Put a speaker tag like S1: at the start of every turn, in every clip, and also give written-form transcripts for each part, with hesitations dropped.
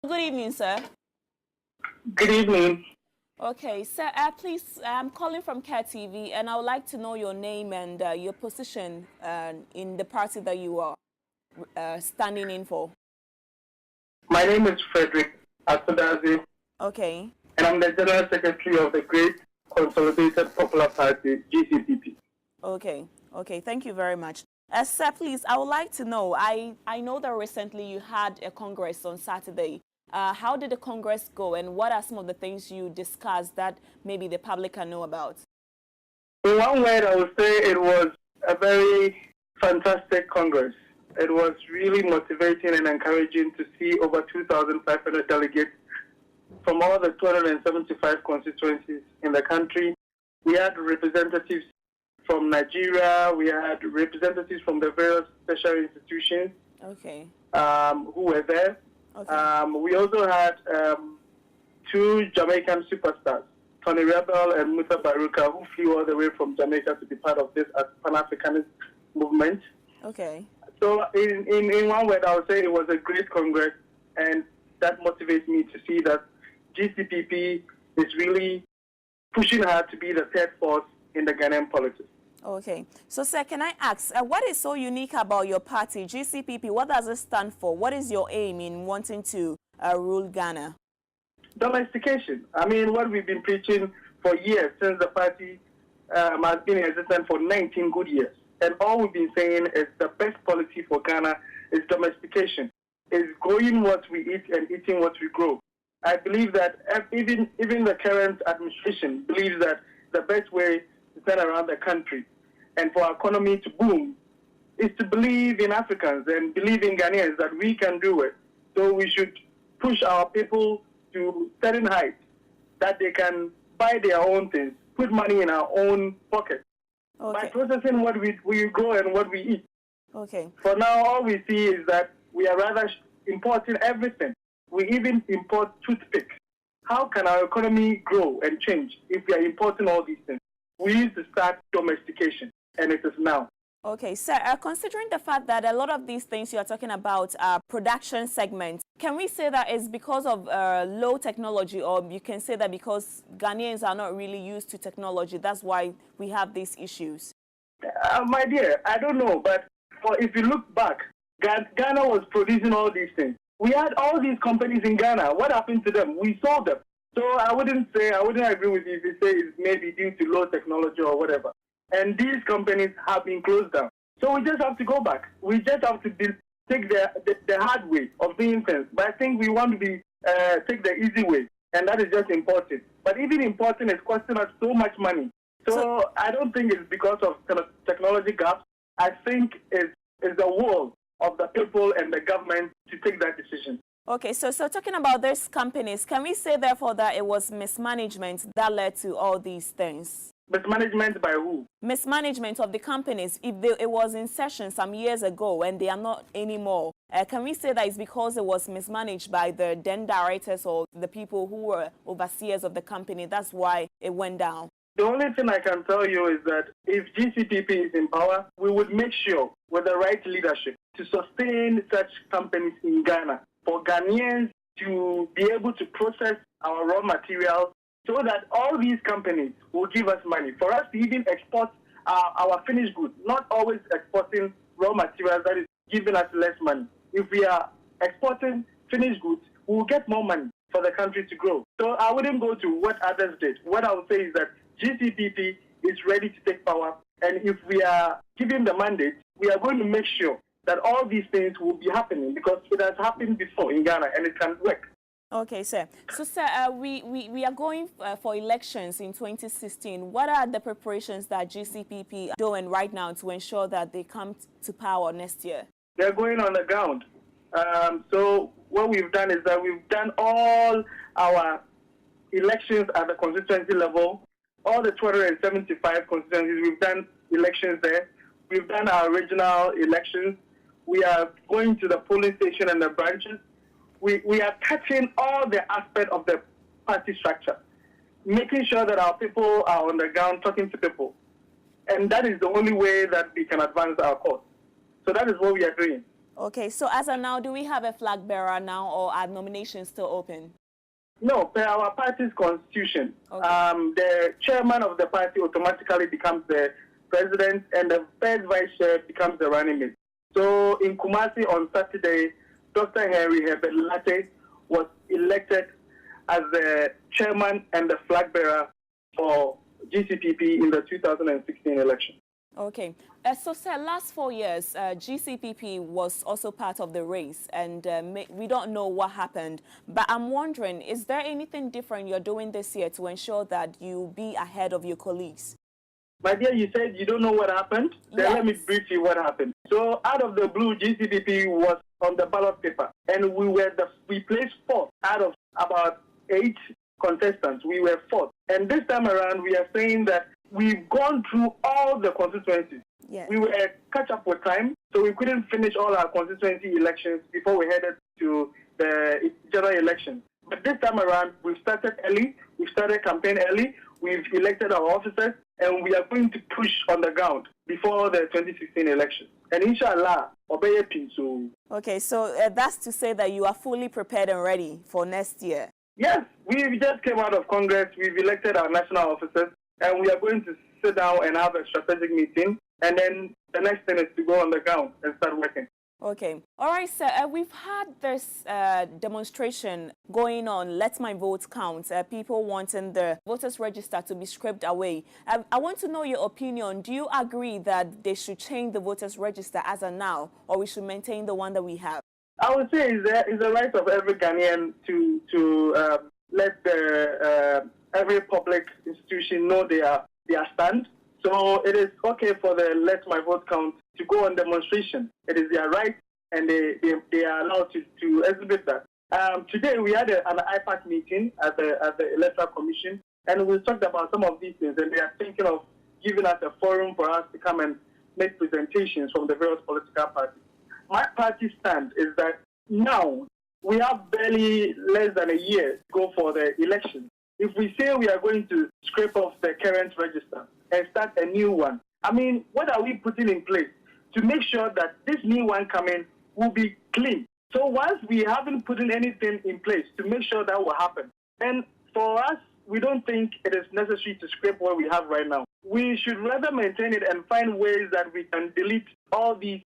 S1: Good evening, sir.
S2: Good evening.
S1: Okay, sir, please, I'm calling from Care TV, and I would like to know your name and your position in the party that you are standing in for.
S2: My name is Frederick Asodazi.
S1: Okay.
S2: And I'm the General Secretary of the Great Consolidated Popular Party, Gcpp.
S1: Okay, thank you very much. Sir, please, I would like to know, I know that recently you had a Congress on Saturday. How did the Congress go, and what are some of the things you discussed that maybe the public can know about?
S2: In one word, I would say it was a very fantastic Congress. It was really motivating and encouraging to see over 2,500 delegates from all the 275 constituencies in the country. We had representatives from Nigeria. We had representatives from the various special institutions who were there. Okay. We also had two Jamaican superstars, Tony Rebel and Musa Baruka, who flew all the way from Jamaica to be part of this Pan-Africanist movement.
S1: Okay.
S2: So in one word, I would say it was a great Congress, and that motivates me to see that GCPP is really pushing hard to be the third force in the Ghanaian politics.
S1: Okay. So, sir, can I ask, what is so unique about your party, GCPP? What does it stand for? What is your aim in wanting to rule Ghana?
S2: Domestication. I mean, what we've been preaching for years, since the party has been in existence for 19 good years. And all we've been saying is the best policy for Ghana is domestication, is growing what we eat and eating what we grow. I believe that even the current administration believes that the best way to turn around the country and for our economy to boom is to believe in Africans and believe in Ghanaians that we can do it. So we should push our people to certain heights that they can buy their own things, put money in our own pocket by processing what we grow and what we eat.
S1: Okay.
S2: For now, all we see is that we are rather importing everything. We even import toothpicks. How can our economy grow and change if we are importing all these things? We need to start domestication, and it is now.
S1: Okay, sir, considering the fact that a lot of these things you are talking about are production segments, can we say that it's because of low technology, or you can say that because Ghanaians are not really used to technology, that's why we have these issues?
S2: My dear, I don't know, but if you look back, Ghana was producing all these things. We had all these companies in Ghana. What happened to them? We sold them. So I wouldn't agree with you if you say it's maybe due to low technology or whatever. And these companies have been closed down. So we just have to go back. We just have to take the hard way of doing things. But I think we want to take the easy way, and that is just importing. But even importing is costing us so much money. So I don't think it's because of technology gaps. I think it's the will of the people and the government to take that decision.
S1: Okay, so talking about these companies, can we say therefore that it was mismanagement that led to all these things?
S2: Mismanagement by who?
S1: Mismanagement of the companies. If it was in session some years ago and they are not anymore, can we say that it's because it was mismanaged by the then directors or the people who were overseers of the company? That's why it went down.
S2: The only thing I can tell you is that if GCPP is in power, we would make sure with the right leadership to sustain such companies in Ghana, for Ghanaians to be able to process our raw materials so that all these companies will give us money. For us to even export our finished goods, not always exporting raw materials that is giving us less money. If we are exporting finished goods, we will get more money for the country to grow. So I wouldn't go to what others did. What I would say is that GCPP is ready to take power, and if we are given the mandate, we are going to make sure that all these things will be happening because it has happened before in Ghana and it can work.
S1: Okay, sir. So, sir, we are going for elections in 2016. What are the preparations that GCPP are doing right now to ensure that they come to power next year?
S2: They're going on the ground. So what we've done is that we've done all our elections at the constituency level. All the 275 constituencies, we've done elections there. We've done our regional elections. We are going to the polling station and the branches. We are touching all the aspects of the party structure, making sure that our people are on the ground talking to people. And that is the only way that we can advance our cause. So that is what we are doing.
S1: Okay, so as of now, do we have a flag bearer now, or are nominations still open?
S2: No, per our party's constitution,
S1: Okay.
S2: the chairman of the party automatically becomes the president, and the first vice chair becomes the running mate. So in Kumasi on Saturday, Dr. Henry Herbert Latte was elected as the chairman and the flag bearer for GCPP in the 2016 election.
S1: Okay. So, sir, last 4 years, GCPP was also part of the race, and we don't know what happened. But I'm wondering, is there anything different you're doing this year to ensure that you be ahead of your colleagues?
S2: My dear, you said you don't know what happened? Then
S1: Yes.
S2: let me brief you what happened. So, out of the blue, GCPP was on the ballot paper, and we placed fourth out of about 8 contestants. We were fourth. And this time around, we are saying that we've gone through all the constituencies.
S1: Yes.
S2: We were catch up with time, so we couldn't finish all our constituency elections before we headed to the general election. But this time around, we've started early, we've started campaign early, we've elected our officers, and we are going to push on the ground before the 2016 election. And inshallah, obey so.
S1: Okay, so that's to say that you are fully prepared and ready for next year.
S2: Yes, we just came out of Congress, we've elected our national officers, and we are going to sit down and have a strategic meeting, and then the next thing is to go on the ground and start working.
S1: Okay. All right, sir. We've had this demonstration going on, Let My Vote Count, people wanting the voters register to be scraped away. I want to know your opinion. Do you agree that they should change the voters register as of now, or we should maintain the one that we have?
S2: I would say it's the right of every Ghanaian to let every public institution know their stand. So it is okay for the Let My Vote Count to go on demonstration. It is their right, and they are allowed to exhibit that. Today we had an IPAC meeting at the Electoral Commission, and we talked about some of these things, and they are thinking of giving us a forum for us to come and make presentations from the various political parties. My party stand is that now we have barely less than a year to go for the election. If we say we are going to scrape off the current register and start a new one, I mean, what are we putting in place to make sure that this new one coming will be clean? So once we haven't put in anything in place to make sure that will happen, then for us, we don't think it is necessary to scrape what we have right now. We should rather maintain it and find ways that we can delete all these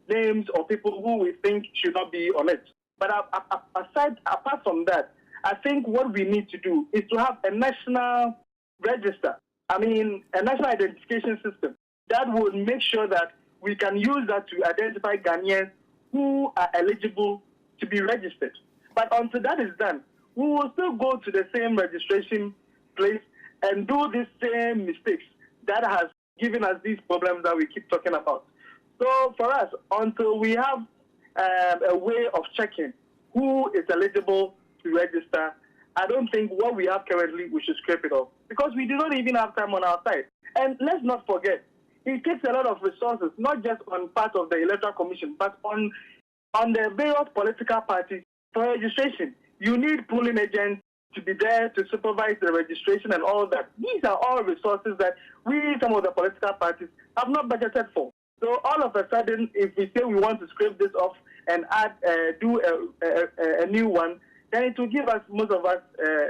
S2: names or people who we think should not be on it. But apart from that, I think what we need to do is to have a national register. I mean, a national identification system that would make sure that we can use that to identify Ghanaians who are eligible to be registered. But until that is done, we will still go to the same registration place and do the same mistakes that has given us these problems that we keep talking about. So for us, until we have a way of checking who is eligible to register, I don't think what we have currently, we should scrape it off, because we do not even have time on our side. And let's not forget, it takes a lot of resources, not just on part of the Electoral Commission, but on the various political parties for registration. You need polling agents to be there to supervise the registration and all that. These are all resources that we, some of the political parties, have not budgeted for. So all of a sudden, if we say we want to scrape this off and do a new one, then it will give us, most of us,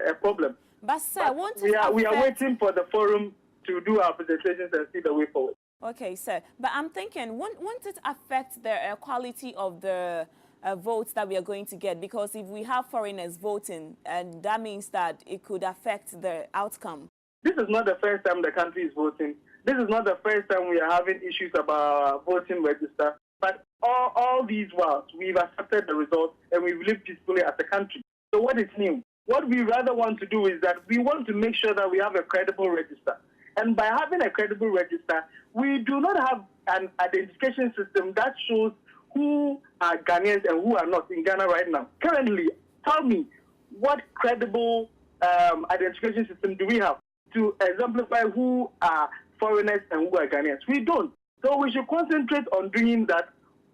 S2: a problem.
S1: But sir,
S2: we are waiting for the forum to do our presentations and see the way forward.
S1: Okay, sir. But I'm thinking, won't it affect the quality of the votes that we are going to get? Because if we have foreigners voting, and that means that it could affect the outcome.
S2: This is not the first time the country is voting. This is not the first time we are having issues about our voting register. But all these while, we've accepted the results and we've lived peacefully as a country. So what is new? What we rather want to do is that we want to make sure that we have a credible register. And by having a credible register, we do not have an identification system that shows who are Ghanaians and who are not in Ghana right now. Currently, tell me, what credible identification system do we have to exemplify who are foreigners and who are Ghanaians? We don't. So we should concentrate on doing that.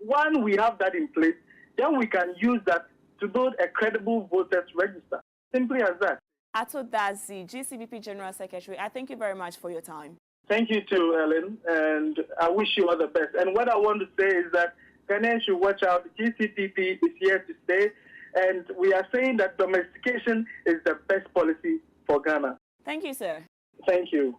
S2: When we have that in place, then we can use that to build a credible voters register. Simply as that.
S1: Ato Dazi, GCPP General Secretary, I thank you very much for your time.
S2: Thank you too, Ellen, and I wish you all the best. And what I want to say is that Ghanaians should watch out. GCPP is here to stay. And we are saying that domestication is the best policy for Ghana.
S1: Thank you, sir.
S2: Thank you.